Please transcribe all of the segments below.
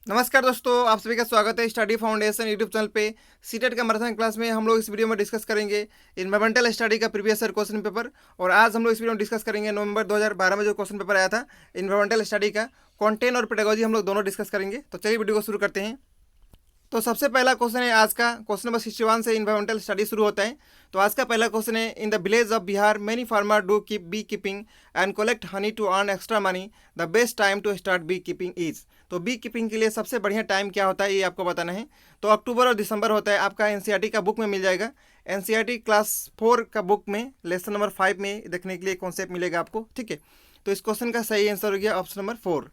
नमस्कार दोस्तों, आप सभी का स्वागत है स्टडी फाउंडेशन यूट्यूब चैनल पे। सीटेट का मैराथन क्लास में हम लोग इस वीडियो में डिस्कस करेंगे इन्वायरमेंटल स्टडी का प्रीवियस ईयर क्वेश्चन पेपर। और आज हम लोग इस वीडियो में डिस्कस करेंगे नवंबर 2012 में जो क्वेश्चन पेपर आया था इन्वायरमेंटल स्टडी का कंटेंट और पेडागोजी हम लोग दोनों डिस्कस करेंगे। तो चलिए वीडियो को शुरू करते हैं। तो सबसे पहला क्वेश्चन है आज का, क्वेश्चन नंबर 61 से इन्वायरमेंटल स्टडी शुरू होता है। तो आज का पहला क्वेश्चन है, in the village of Bihar many farmer do keep bee keeping and collect honey to earn extra money, the best time to start bee keeping is. तो बी कीपिंग के लिए सबसे बढ़िया टाइम क्या होता है ये आपको बताना है। तो अक्टूबर और दिसंबर होता है, आपका एनसीईआरटी का बुक में मिल जाएगा। एनसीईआरटी क्लास 4 का बुक में लेसन नंबर 5 में देखने के लिए कॉन्सेप्ट मिलेगा आपको, ठीक है। तो इस क्वेश्चन का सही आंसर हो गया ऑप्शन नंबर 4।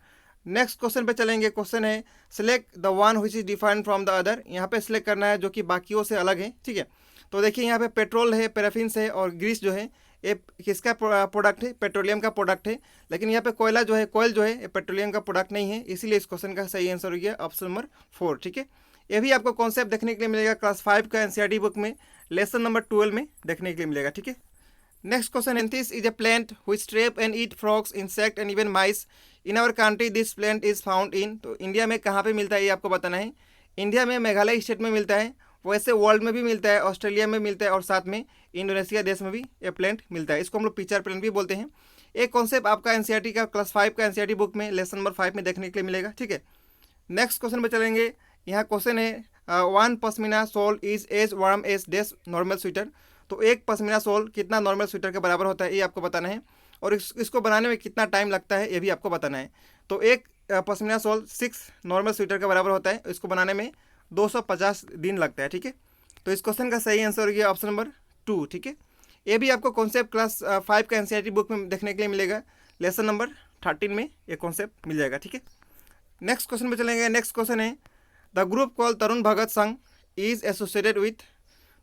नेक्स्ट क्वेश्चन पे चलेंगे। क्वेश्चन है, select the one which is defined from the other. यहाँ पे सिलेक्ट करना है जो कि बाकियों से अलग है, ठीक है। तो देखिए यहाँ पे पेट्रोल है, पैराफिन है और ग्रीस जो है ये किसका प्रोडक्ट है, पेट्रोलियम का प्रोडक्ट है। लेकिन यहाँ पे कोयला जो है, कोयल जो है ये पेट्रोलियम का प्रोडक्ट नहीं है, इसीलिए इस क्वेश्चन का सही आंसर हो गया ऑप्शन नंबर 4, ठीक है। ये भी आपको कॉन्सेप्ट देखने के लिए मिलेगा क्लास 5 का एनसीईआरटी बुक में लेसन नंबर 12 में देखने के लिए मिलेगा, ठीक है। नेक्स्ट क्वेश्चन, एंथिस is a plant which trap and eat frogs, insect and even mice. In our country this plant is found in। तो इंडिया में कहाँ पे मिलता है ये आपको बताना है। इंडिया में मेघालय स्टेट में मिलता है, वैसे वर्ल्ड में भी मिलता है, ऑस्ट्रेलिया में मिलता है और साथ में इंडोनेशिया देश में भी ये प्लांट मिलता है। इसको हम लोग पिचर प्लांट भी बोलते हैं। एक कॉन्सेप्ट आपका एनसीईआरटी का क्लास 5 का एनसीईआरटी बुक में लेसन नंबर 5 में देखने के लिए मिलेगा, ठीक है। नेक्स्ट क्वेश्चन पे चलेंगे। यहाँ क्वेश्चन है, one pashmina shawl is as warm as डेस नॉर्मल स्वेटर। तो एक पश्मीना सोल कितना नॉर्मल स्वेटर के बराबर होता है ये आपको बताना है। और इसको बनाने में कितना टाइम लगता है ये भी आपको बताना है। तो एक पश्मीना सोल 6 नॉर्मल स्वेटर के बराबर होता है, इसको बनाने में 250 दिन लगता है, ठीक है। तो इस क्वेश्चन का सही आंसर हो गया ऑप्शन नंबर 2, ठीक है। ये भी आपको कॉन्सेप्ट क्लास 5 का एनसीईआरटी बुक में देखने के लिए मिलेगा, लेसन नंबर 13 में ये कॉन्सेप्ट मिल जाएगा, ठीक है। नेक्स्ट क्वेश्चन पे चलेंगे। नेक्स्ट क्वेश्चन है, द ग्रुप कॉल तरुण भगत संघ इज एसोसिएटेड विथ।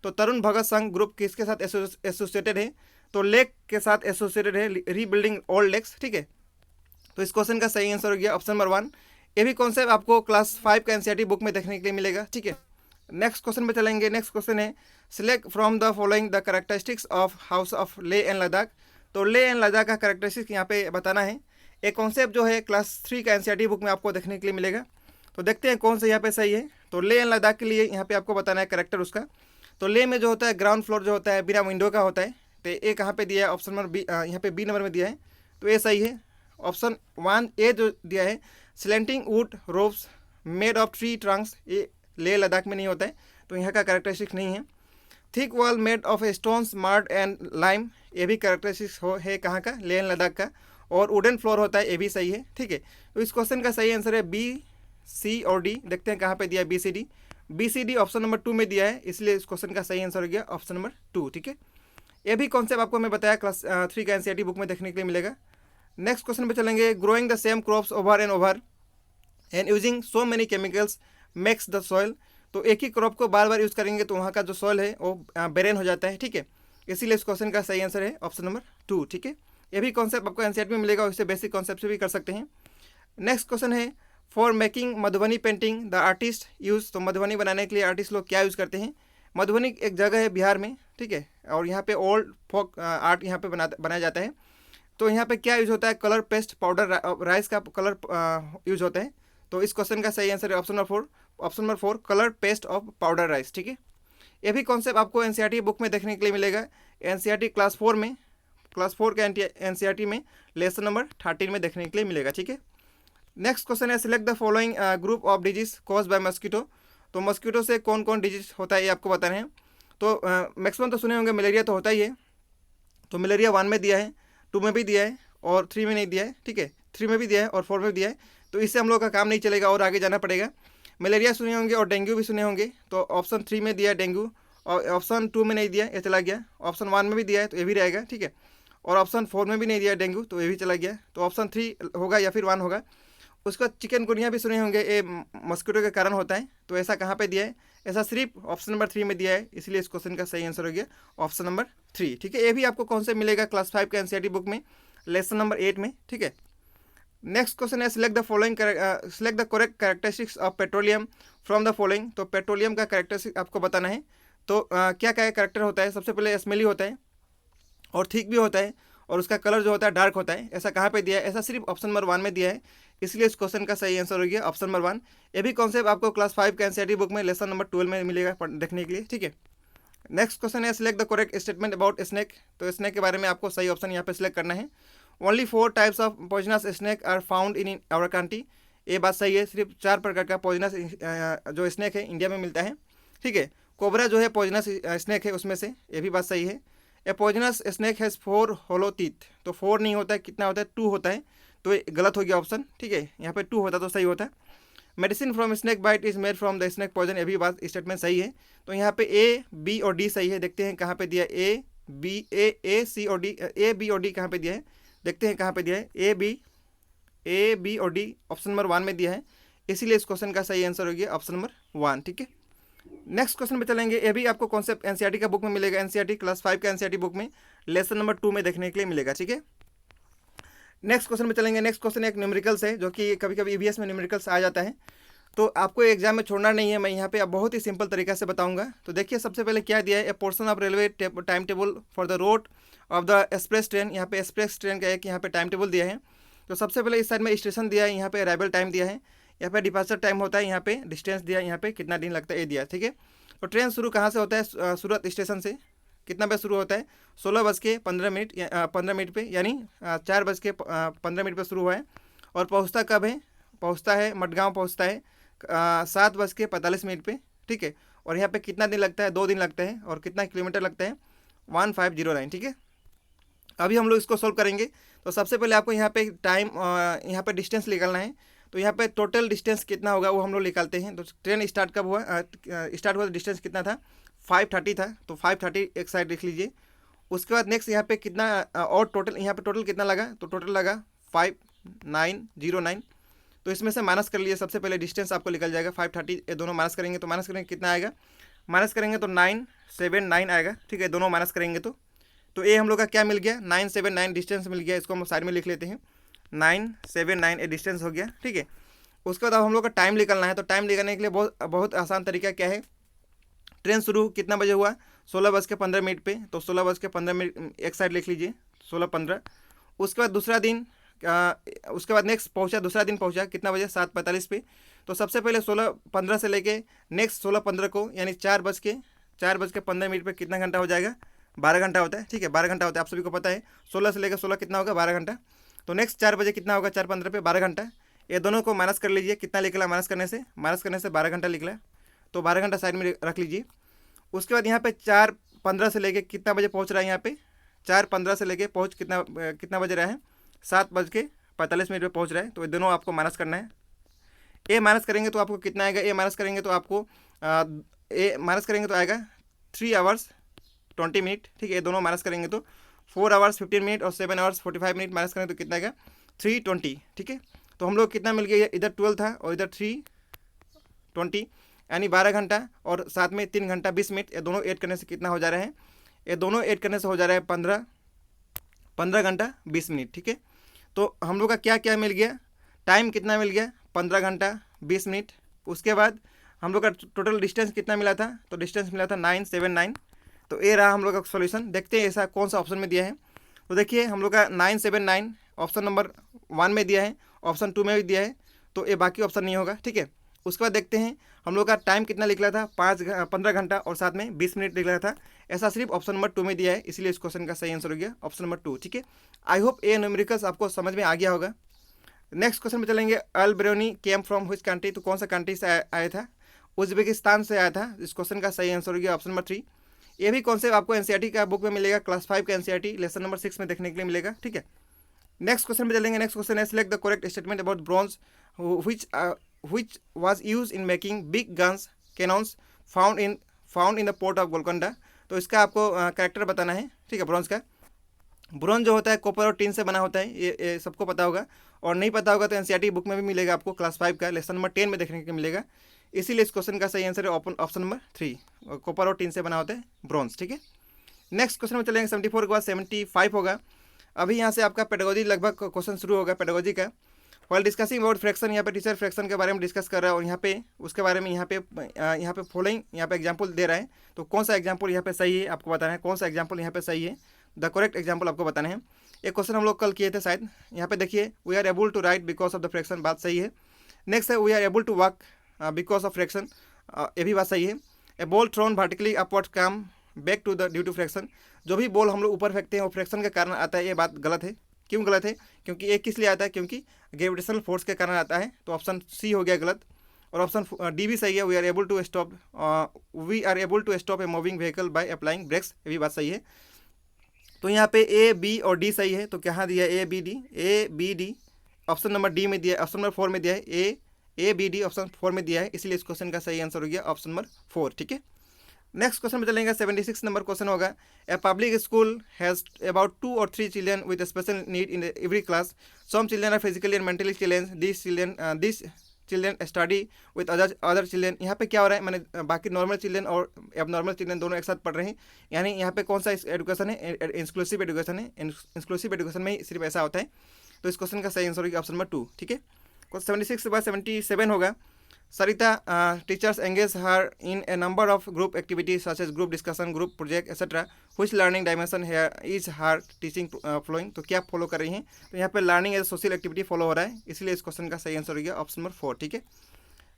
तो तरुण भगत संघ ग्रुप किसके साथ एसोसिएटेड है, तो लेक के साथ एसोसिएटेड है, रीबिल्डिंग ओल्ड लेक्स, ठीक है। तो इस क्वेश्चन का सही आंसर हो गया ऑप्शन नंबर 1। ये भी कॉन्सेप्ट आपको क्लास 5 का एनसीईआरटी बुक में देखने के लिए मिलेगा, ठीक है। नेक्स्ट क्वेश्चन पे चलेंगे। नेक्स्ट क्वेश्चन है, select from the following the characteristics of house of ले एंड लद्दाख। तो ले एंड लद्दाख का कैरेक्टरिस्टिक्स यहाँ पे बताना है। एक कॉन्सेप्ट जो है क्लास 3 का एनसीईआरटी बुक में आपको देखने के लिए मिलेगा। तो देखते हैं कौन सा यहाँ पे सही है। तो ले एंड लद्दाख के लिए यहाँ पे आपको बताना है कैरेक्टर उसका। तो ले में जो होता है ग्राउंड फ्लोर जो होता है बिना विंडो का होता है। तो ये कहाँ पे दिया है, ऑप्शन नंबर बी, यहाँ पे बी नंबर में दिया है, तो ये सही है। ऑप्शन 1 ए जो दिया है, slanting would ropes made of tree Trunks, ये ले लद्दाख में नहीं होता है, तो यहाँ का कैरेक्टरिस्टिक नहीं है। Thick wall made of stones mud and lime, ये भी कैरेक्टरिस्टिक्स है कहाँ का, ले एंड लद्दाख का। और वुडन फ्लोर होता है, ये भी सही है, ठीक है। तो इस क्वेश्चन का सही आंसर है बी, सी और डी। देखते हैं कहाँ पे दिया है, B C D. B C D option number 2 में दिया है, इसलिए इस क्वेश्चन का सही आंसर हो गया ऑप्शन नंबर 2, ठीक है। ये भी कॉन्सेप्ट आपको मैं बताया क्लास 3 का एनसीईआरटी बुक में देखने के लिए मिलेगा। नेक्स्ट क्वेश्चन पे चलेंगे। Growing the same crops over and over and using so many chemicals makes the soil. तो एक ही क्रॉप को बार बार यूज़ करेंगे तो वहाँ का जो सॉइल है वो बेरेन हो जाता है, ठीक है। इसीलिए इस क्वेश्चन का सही आंसर है ऑप्शन नंबर 2, ठीक है। ये भी कॉन्सेप्ट आपको एनसीईआरटी में मिलेगा और इससे बेसिक कॉन्सेप्ट से भी कर सकते हैं। नेक्स्ट क्वेश्चन है, for making Madhubani painting the artist use. तो मधुबनी बनाने के लिए आर्टिस्ट लोग क्या यूज़ करते हैं। मधुबनी एक जगह है बिहार में, ठीक है, और यहाँ पे ओल्ड फोक आर्ट यहाँ पे बनाया जाता है। तो यहाँ पे क्या यूज़ होता है, कलर पेस्ट पाउडर, राइस का कलर यूज़ होता है। तो इस क्वेश्चन का सही आंसर है option number 4, option number 4 colour paste of powder rice, ठीक है। ये भी कॉन्सेप्ट आपको एनसीईआरटी बुक में देखने के लिए मिलेगा, एनसीईआरटी क्लास 4 में, क्लास 4 के एनसीईआरटी में लेसन नंबर 13 में देखने के लिए मिलेगा, ठीक है। नेक्स्ट क्वेश्चन है, select the following group of disease cause by mosquito. तो मस्कीटो से कौन कौन डिजीज होता है ये आपको बताना है। तो मैक्सिमम तो सुने होंगे, मलेरिया तो होता ही है। तो मलेरिया 1 में दिया है, 2 में भी दिया है और 3 में नहीं दिया है, ठीक है। 3 में भी दिया है और 4 में भी दिया है, तो इससे हम लोग का काम नहीं चलेगा और आगे जाना पड़ेगा। मलेरिया सुने होंगे और डेंगू भी सुने होंगे, तो ऑप्शन 3 में दिया है डेंगू, और ऑप्शन 2 में नहीं दिया, ये चला गया। ऑप्शन 1 में भी दिया है तो ये भी रहेगा, ठीक है। और ऑप्शन 4 में भी नहीं दिया डेंगू, तो ये भी चला गया। तो ऑप्शन 3 होगा या फिर 1 होगा। उसका चिकनगुनिया भी सुने होंगे, ये मस्कीटो के कारण होता है। तो ऐसा कहाँ पे दिया है, ऐसा सिर्फ ऑप्शन नंबर 3 में दिया है, इसलिए इस क्वेश्चन का सही आंसर हो गया ऑप्शन नंबर 3, ठीक है। ये भी आपको कौन से मिलेगा, क्लास 5 का एनसीईआरटी बुक में लेसन नंबर 8 में, ठीक है। नेक्स्ट क्वेश्चन है, select the following, select the correct characteristics of petroleum from the following. तो पेट्रोलियम का कैरेक्टरिस्टिक आपको बताना है। तो क्या क्या कैरेक्टर होता है, सबसे पहले स्मेली होता है और थिक भी होता है और उसका कलर जो होता है डार्क होता है। ऐसा कहाँ पे दिया है, ऐसा सिर्फ ऑप्शन नंबर 1 में दिया है। इसलिए इस क्वेश्चन का सही आंसर हो गया ऑप्शन नंबर 1। ये भी कॉन्सेप्ट आपको क्लास 5 के एनसीईआरटी बुक में लेसन नंबर 12 में मिलेगा देखने के लिए, ठीक है। नेक्स्ट क्वेश्चन है select the correct statement about snake. तो स्नेक के बारे में आपको सही ऑप्शन यहाँ पे सिलेक्ट करना है। Only 4 types of poisonous snake are found in our country. ये बात सही है, सिर्फ 4 प्रकार का पॉइजनस जो स्नेक है इंडिया में मिलता है, ठीक है। कोबरा जो है पॉइजनस स्नेक है उसमें से, ये भी बात सही है। A poisonous snake has 4 hollow teeth. तो 4 नहीं होता है, कितना होता है, 2 होता है, तो ये गलत हो गया ऑप्शन, ठीक है। यहाँ पे 2 होता तो सही होता। Medicine from snake bite is made from the snake poison, ये भी बात स्टेटमेंट सही है। तो यहाँ पे ए, बी और डी सही है। देखते हैं कहाँ पे दिया ए बी, ए सी और डी, ए बी और डी कहाँ पे दिया है, देखते हैं कहाँ पे दिया है। ए बी और डी ऑप्शन नंबर 1 में दिया है, इसीलिए इस क्वेश्चन का सही आंसर हो गया ऑप्शन नंबर 1, ठीक है। नेक्स्ट क्वेश्चन पे चलेंगे। ये भी आपको कॉन्सेप्ट एनसीईआरटी का बुक में मिलेगा, एनसीईआरटी क्लास 5 का एनसीईआरटी बुक में लेसन नंबर 2 में देखने के लिए मिलेगा, ठीक है। नेक्स्ट क्वेश्चन में चलेंगे। नेक्स्ट क्वेश्चन एक न्यूमेरिकल्स है, जो कि कभी कभी ईवीएस में न्यूमेरिकल्स आ जाता है, तो आपको एग्जाम में छोड़ना नहीं है। मैं यहाँ पे बहुत ही सिंपल तरीका से बताऊंगा। तो देखिए सबसे पहले क्या दिया है, ए portion of railway time table for the road of the express train. यहाँ पे एक्सप्रेस ट्रेन का एक यहाँ पे टाइम टेबल दिया है। तो सबसे पहले इस साइड में स्टेशन दिया है, यहाँ पे अराइवल टाइम दिया है, यहाँ पे डिपार्चर टाइम होता है, यहाँ पे डिस्टेंस दिया है, यहाँ पे कितना दिन लगता है ये दिया, ठीक है। तो ट्रेन शुरू कहाँ से होता है, सूरत स्टेशन से। कितना बजे शुरू होता है, 16:15 पे, यानी 4:15 पे शुरू हुआ है। और पहुँचता कब है, पहुँचता है मडगांव, पहुँचता है 7:45 पे, ठीक है। और यहाँ पे कितना दिन लगता है, 2 दिन लगता है। और कितना किलोमीटर लगता है, 1509, ठीक है। अभी हम लोग इसको सोल्व करेंगे। तो सबसे पहले आपको यहाँ पे टाइम, यहाँ पे डिस्टेंस निकालना है। तो यहाँ पे टोटल डिस्टेंस कितना होगा वो हम लोग निकालते हैं। तो ट्रेन स्टार्ट कब हुआ, स्टार्ट हुआ तो डिस्टेंस कितना था, 5:30 था। तो 5:30 एक साइड लिख लीजिए। उसके बाद नेक्स्ट यहाँ पे कितना, और टोटल यहाँ पे टोटल कितना लगा, तो टोटल लगा 5909। तो इसमें से माइनस कर लीजिए। सबसे पहले डिस्टेंस आपको निकल जाएगा 5:30, ये दोनों माइनस करेंगे तो माइनस करेंगे कितना आएगा, माइनस करेंगे तो 979 आएगा, ठीक है। दोनों माइनस करेंगे तो ये हम लोग का क्या मिल गया, 979 डिस्टेंस मिल गया। इसको हम साइड में लिख लेते हैं, 979 ये डिस्टेंस हो गया, ठीक है। उसके बाद अब हम लोग का टाइम निकलना है। तो टाइम निकालने के लिए बहुत आसान तरीका क्या है, ट्रेन शुरू कितना बजे हुआ, 16:15 पे। तो 16:15 एक साइड लिख लीजिए, 16:15। उसके बाद दूसरा दिन, उसके बाद नेक्स्ट पहुंचा, दूसरा दिन पहुंचा कितना बजे, 7:45 पे। तो सबसे पहले 16:15 से लेके नेक्स्ट 16:15 को, यानी 4:15 पे कितना घंटा हो जाएगा, 12 घंटा होता है, ठीक है। 12 घंटा होता है, आप सभी को पता है। 16 से लेकर 16 कितना होगा, 12 घंटा। तो नेक्स्ट 4 बजे कितना होगा, 4:15 पे 12 घंटा। ये दोनों को माइनस कर लीजिए, कितना निकला माइनस करने से 12 घंटा निकला। तो 12 घंटा साइड में रख लीजिए। उसके बाद यहाँ पे 4:15 से लेके कितना बजे पहुँच रहा है, यहाँ पे 4:15 से लेके पहुँच कितना बजे रहा है, 7:45 पे पहुँच रहा है। तो ये दोनों आपको माइनस करना है। ए माइनस करेंगे तो आपको कितना आएगा, ए माइनस करेंगे तो आपको आएगा 3 आवर्स 20 मिनट, ठीक है। ये दोनों माइनस करेंगे तो 4 आवर्स 15 मिनट और 7 आवर्स 45 मिनट माइनस करेंगे तो कितना आएगा, 320, ठीक है। तो हम लोग कितना मिल गया, इधर 12 था और इधर 320, यानी 12 घंटा और साथ में 3 घंटा 20 मिनट। ये दोनों ऐड करने से कितना हो जा रहा है, ये दोनों ऐड करने से हो जा रहा है 15 घंटा 20 मिनट, ठीक है। तो हम लोग का क्या क्या मिल गया, टाइम कितना मिल गया, 15 घंटा 20 मिनट। उसके बाद हम लोग का टोटल डिस्टेंस कितना मिला था, तो डिस्टेंस मिला था 979। तो ये रहा हम लोग का सॉल्यूशन। देखते हैं ऐसा कौन सा ऑप्शन में दिया है। तो देखिए हम लोग का 979 ऑप्शन नंबर 1 में दिया है, ऑप्शन 2 में भी दिया है, तो ये बाकी ऑप्शन नहीं होगा, ठीक है। उसके बाद देखते हैं हम लोग का टाइम कितना निकला था, 15 घंटा और साथ में 20 मिनट निकला था। ऐसा सिर्फ ऑप्शन नंबर 2 में दिया है, इसलिए इस क्वेश्चन का सही आंसर हो गया ऑप्शन नंबर 2, ठीक है। आई होप ये न्यूमेरिकल्स आपको समझ में आ गया होगा। नेक्स्ट क्वेश्चन में चलेंगे। अल बेरोनी केम फ्रॉम व्हिच कंट्री। तो कौन सा कंट्री से आया था, उज्बेकिस्तान से आया था। इस क्वेश्चन का सही आंसर हो गया ऑप्शन नंबर 3। ये भी कॉन्सेप्ट आपको एनसीईआरटी का बुक में मिलेगा, क्लास 5 का एनसीईआरटी लेसन नंबर 6 में देखने के लिए मिलेगा, ठीक है। नेक्स्ट क्वेश्चन में चलेंगे। नेक्स्ट क्वेश्चन है select the correct statement about bronze which was used in making big guns cannons found in the port of Golconda. तो इसका आपको कैरेक्टर बताना है, ठीक है। ब्रॉन्ज का, ब्रॉन्ज जो होता है कॉपर और टिन से बना होता है, ये सबको पता होगा। और नहीं पता होगा तो एनसीईआरटी बुक में भी मिलेगा आपको, क्लास 5 का लेसन नंबर 10 में देखने को मिलेगा। इसीलिए इस क्वेश्चन का सही आंसर है ऑप्शन नंबर 3, कॉपर और टिन से बना होता है ब्रॉन्ज, ठीक है। नेक्स्ट क्वेश्चन में चलेंगे। 74 के बाद 75 होगा। अभी यहाँ से आपका पेडागोजी लगभग क्वेश्चन शुरू होगा पेडागोजी का। वाइल डिस्कसिंग अबाउट फ्रैक्शन, यहाँ पे टीचर फ्रैक्शन के बारे में डिस्कस कर रहा है और यहाँ पे उसके बारे में यहाँ पे फॉलोइंग यहाँ पे एग्जांपल दे रहा है। तो कौन सा एग्जांपल यहाँ पे सही है आपको बताना है, कौन सा एग्जांपल यहाँ पे सही है, द करेक्ट एग्जांपल आपको बताना है। एक क्वेश्चन हम लोग कल किए थे शायद, यहाँ पे देखिए we are able to write because of the friction, बात सही है। नेक्स्ट है we are able to walk because of friction, ये भी बात सही है। A ball thrown vertically upward come back to the due to friction, जो भी बॉल हम लोग ऊपर फेंकते हैं वो फ्रैक्शन के कारण आता है, ये बात गलत है। क्यों गलत है? क्योंकि एक किस लिए आता है? क्योंकि ग्रेविटेशनल फोर्स के कारण आता है, तो ऑप्शन सी हो गया गलत। और ऑप्शन डी भी सही है, we are able to stop a moving vehicle by applying brakes, ये भी बात सही है। तो यहाँ पे ए बी और डी सही है, तो कहाँ दिया है? A B D option number D में दिया है, ऑप्शन नंबर 4 में दिया है, ए बी डी ऑप्शन 4 में दिया है, इसलिए इस क्वेश्चन का सही आंसर हो गया ऑप्शन नंबर 4। ठीक है, नेक्स्ट क्वेश्चन में चलेंगे। 76 नंबर क्वेश्चन होगा, a public school has about 2 or 3 children with special need in every class, some children are physically and mentally challenge, this children study with other children. यहाँ पे क्या हो रहा है, मैंने बाकी नॉर्मल चिल्ड्रन और एबनॉर्मल चिल्ड्रन दोनों एक साथ पढ़ रहे हैं, यानी यहाँ पे कौन सा एजुकेशन है? इंक्लूसिव एजुकेशन है। इंक्लूसिव एजुकेशन में ही सिर्फ ऐसा होता है, तो इस क्वेश्चन का सही आंसर होगा ऑप्शन नंबर 2। ठीक है, 76 के बाद 77 होगा, Sarita teachers engage her in a number of group activities such as group discussion, group project, etc. Which learning dimension here is her teaching following? तो क्या फॉलो कर रही हैं? तो यहाँ पे learning as social activity follow हो रहा है, इसलिए इस क्वेश्चन का सही आंसर हो गया ऑप्शन नंबर 4। ठीक है,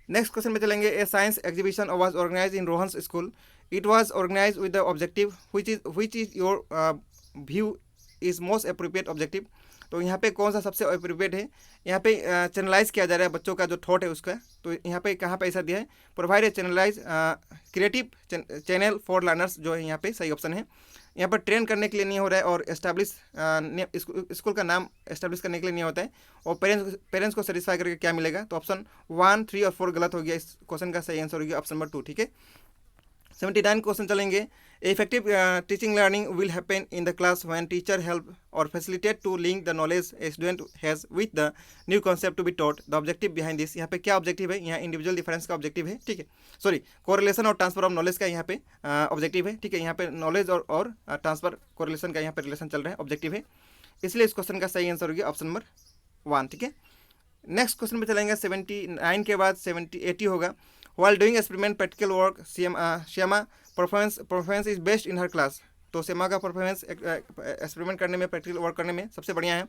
नेक्स्ट क्वेश्चन में चलेंगे। A science exhibition was organise in Rohan's school, it was organise with the objective which is your view is most appropriate objective. तो यहाँ पे कौन सा सबसे अप्रोप्रिएट है? यहाँ पे चैनलाइज किया जा रहा है बच्चों का जो थॉट है उसका, तो यहाँ पे कहाँ पे ऐसा दिया है? Provide a channelise creative channel for learners, जो है यहाँ पे सही ऑप्शन है। यहाँ पर ट्रेन करने के लिए नहीं हो रहा है, और एस्टैब्लिश स्कूल का नाम एस्टैब्लिश करने के लिए नहीं होता है, और पेरेंट्स को सेटिस्फाई करके क्या मिलेगा? तो ऑप्शन 1, 3 और 4 गलत हो गया, इस क्वेश्चन का सही आंसर हो गया ऑप्शन नंबर 2। ठीक है, 79 क्वेश्चन चलेंगे। Effective teaching learning will happen in the class when teacher help और facilitate to link the knowledge a student has with the new concept to be taught, the objective behind this. यहाँ पे क्या objective है? यहाँ individual difference का objective है। ठीक है, सॉरी, कोरिलेशन और ट्रांसफर ऑफ नॉलेज का यहाँ पे ऑब्जेक्टिव है। ठीक है, यहाँ पे नॉलेज और ट्रांसफर कोरिलेशन का यहाँ पे रिलेशन चल रहा है, ऑब्जेक्टिव है, इसलिए इस क्वेश्चन का सही आंसर हो गया ऑप्शन नंबर 1। ठीक है, नेक्स्ट क्वेश्चन में चलेंगे। 79 के बाद 80 होगा। While doing experiment practical work, Shyama performance is best in her class. तो श्यामा का परफॉर्मेंस एक्सपेरिमेंट करने में, प्रैक्टिकल वर्क करने में सबसे बढ़िया है।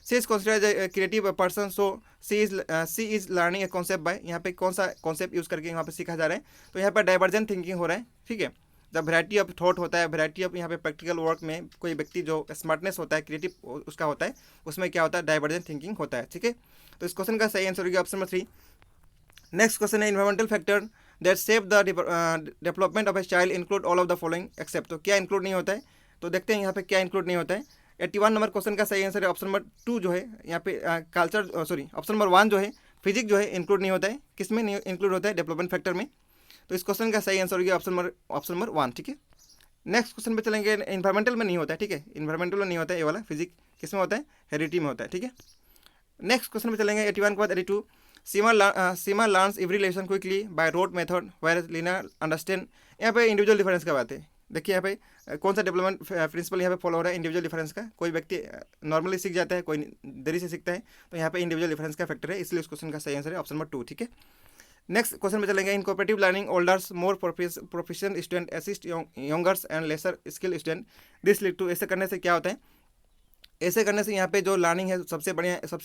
She is considered as a creative person, so she is learning a concept by, यहाँ पे कौन सा कॉन्सेप्ट यूज़ करके यहाँ पे सीखा जा रहा है? तो यहाँ पर डाइवर्जेंट थिंकिंग हो रहा है। ठीक है, जब वैरायटी ऑफ थॉट होता है, वैरायटी ऑफ यहाँ पे प्रैक्टिकल वर्क में कोई व्यक्ति जो स्मार्टनेस होता है, क्रिएटिव उसका होता है, उसमें क्या होता है? डाइवर्जेंट थिंकिंग होता है। ठीक है, तो इस क्वेश्चन का सही आंसर होगा ऑप्शन नंबर 3। नेक्स्ट क्वेश्चन है, environmental factor that shape the development of a child include all of the following except. तो क्या इंक्लूड नहीं होता है? तो देखते हैं यहाँ पे क्या इंक्लूड नहीं होता है। 81 नंबर क्वेश्चन का सही आंसर है ऑप्शन नंबर 2 जो है यहाँ पे कल्चर, सॉरी ऑप्शन नंबर 1 जो है फिजिक्स जो है इंक्लूड नहीं होता है। किस में नहीं इंक्लूड होता है? डेवलपमेंट फैक्टर में। तो इस क्वेश्चन का सही आंसर होगा ऑप्शन नंबर 1। ठीक है, नेक्स्ट क्वेश्चन पे चलेंगे। इन्वायरमेंटल में नहीं होता है। ठीक है, इन्वायरमेंटल में नहीं होता है ये वाला, फिजिक्स किस में होता है? हेरिडिटी में होता है। ठीक है, नेक्स्ट क्वेश्चन पे चलेंगे। 81 के बाद 82। Seema learns every lesson quickly by rote method where Leena understand. यहाँ पे इंडिविजुअल डिफरेंस का बात है। देखिए यहाँ पे कौन सा डेवलपमेंट प्रिंसिपल यहाँ पे फॉलो हो रहा है? इंडिविजुअल डिफरेंस का। कोई व्यक्ति नॉर्मली सीख जाता है, कोई देरी से सीखता है, तो यहाँ पे इंडिविजुअल डिफरेंस का फैक्टर है, इसलिए उस क्वेश्चन का सही आंसर है ऑप्शन नंबर 2। ठीक है, नेक्स्ट क्वेश्चन में चलेंगे। In cooperative learning olders more proficient student assist youngers and lesser skill student, this lead to. ऐसे करने से क्या होता है? ऐसे करने से यहाँ पे जो लर्निंग है सबसे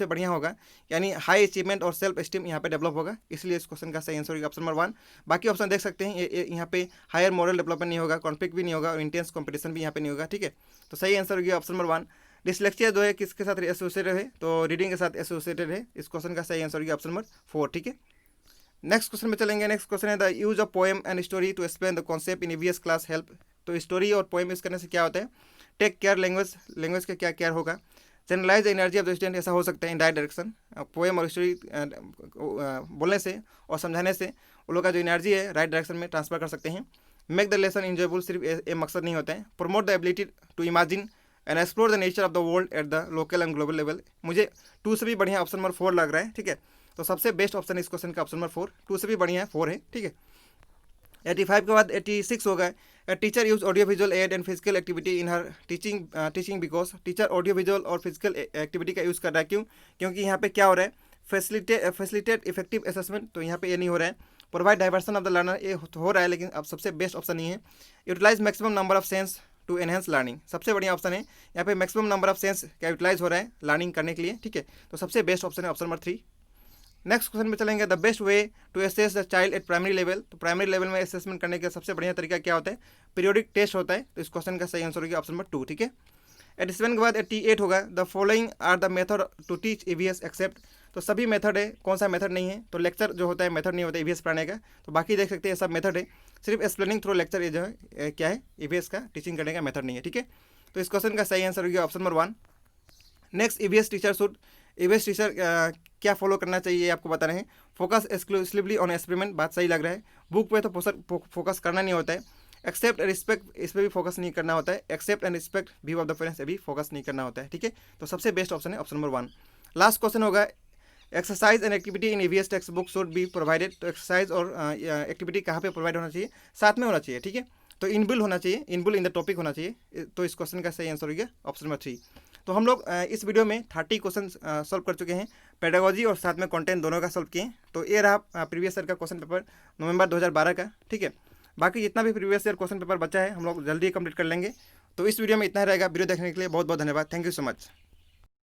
बढ़िया होगा, यानी हाई अचीवमेंट और सेल्फ एस्टीम यहाँ पे डेवलप होगा, इसलिए इस क्वेश्चन का सही आंसर होगा ऑप्शन नंबर 1। बाकी ऑप्शन देख सकते हैं, यहाँ पे हायर मॉरल डेवलपमेंट नहीं होगा, कॉन्फ्लिक्ट भी नहीं होगा, और इंटेंस कंपटीशन भी यहाँ पे नहीं होगा। ठीक है, तो सही आंसर होगा ऑप्शन नंबर 1। डिसलेक्सिया जो है किसके साथ एसोसिएटेड है? तो रीडिंग के साथ एसोसिएटेड है, इस क्वेश्चन का सही आंसर होगा ऑप्शन नंबर 4। ठीक है, नेक्स्ट क्वेश्चन में चलेंगे। नेक्स्ट क्वेश्चन है the use of poem and story to explain the concept in EVS class help. तो स्टोरी और पोएम यूज करने से क्या होता है? टेक केयर लैंग्वेज का क्या केयर होगा? Channelise the energy of the student, ऐसा हो सकता है इन डायरेक्ट डायरेक्शन। पोएम और स्टोरी बोलने से और समझाने से उन लोग का जो एनर्जी है राइट डायरेक्शन में ट्रांसफर कर सकते हैं। मेक द लेसन इंजॉयबल, सिर्फ ये मकसद नहीं होता है। Promote the ability to imagine and explore the nature of the world at the local and global level. मुझे 2 से भी बढ़िया ऑप्शन नंबर 4 लग रहा है। ठीक है, तो सबसे बेस्ट ऑप्शन इस क्वेश्चन का ऑप्शन नंबर 4, 2 से भी बढ़िया है 4 है। ठीक है, 85 के बाद 86 होगा। Teacher use audio visual add and physical activity in her teaching because. Teacher audio visual और फिजिकल एक्टिविटी का यूज़ कर रहा है, क्यों? क्योंकि यहाँ पे क्या हो रहा है? फैसिलिटेट इफेक्टिव असेसमेंट, तो यहाँ पे ये नहीं हो रहा है। Provide diversion of the learner, ये हो रहा है, लेकिन अब सबसे बेस्ट ऑप्शन नहीं है। Utilise maximum number of sense to enhance learning, सबसे बढ़िया ऑप्शन है। यहाँ पे मैक्सिमम नंबर ऑफ सेंस का यूटिलाइज हो रहा है लर्निंग करने के लिए, ठीक है। तो सबसे बेस्ट ऑप्शन है ऑप्शन नंबर 3। नेक्स्ट क्वेश्चन में चलेंगे, the best way to assess the child at primary level. तो प्राइमरी लेवल में असेसमेंट करने का सबसे बढ़िया तरीका क्या होता है? पीरियोडिक टेस्ट होता है। तो इस क्वेश्चन का सही आंसर होगा ऑप्शन नंबर 2, ठीक है। 87 के बाद 88 होगा, the following are the method to teach EVS except. तो सभी मेथड है, कौन सा मेथड नहीं है? तो लेक्चर जो होता है मेथड नहीं होता ईवीएस पढ़ाने का। तो बाकी देख सकते हैं सब मेथड है, सिर्फ एक्सप्लेनिंग थ्रू लेक्चर ये जो है क्या है, ईवीएस का टीचिंग करने का मेथड नहीं है, ठीक है। तो इस क्वेश्चन का सही आंसर होगा option number 1। Next, EVS teacher should, EVS teacher क्या फॉलो करना चाहिए आपको बता रहे हैं। फोकस एक्सक्लूसिवली ऑन एक्सपेरिमेंट, बात सही लग रहा है। बुक पे तो फोकस करना नहीं होता है। एक्सेप्ट रिस्पेक्ट, इस पर भी फोकस नहीं करना होता है। Accept and respect view of the parents, भी फोकस नहीं करना होता है, ठीक है। तो सबसे बेस्ट ऑप्शन है ऑप्शन नंबर 1। लास्ट क्वेश्चन होगा, exercise and activity in EVS text book should be provided. तो एक्सरसाइज और एक्टिविटी कहाँ पे प्रोवाइड होना चाहिए? साथ में होना चाहिए, ठीक है। तो इनबिल्ड होना चाहिए, इनबिल्ड इन द टॉपिक होना चाहिए। तो इस क्वेश्चन का सही आंसर हो गया ऑप्शन नंबर 3। तो हम लोग इस वीडियो में 30 क्वेश्चन सॉल्व कर चुके हैं, पेडागोजी और साथ में कंटेंट दोनों का सॉल्व किए हैं। तो ये रहा प्रीवियस ईयर का क्वेश्चन पेपर नवंबर 2012 का, ठीक है। बाकी जितना भी प्रीवियस ईयर क्वेश्चन पेपर बचा है हम लोग जल्दी कंप्लीट कर लेंगे। तो इस वीडियो में इतना ही रहेगा। वीडियो देखने के लिए बहुत बहुत धन्यवाद। Thank you so much.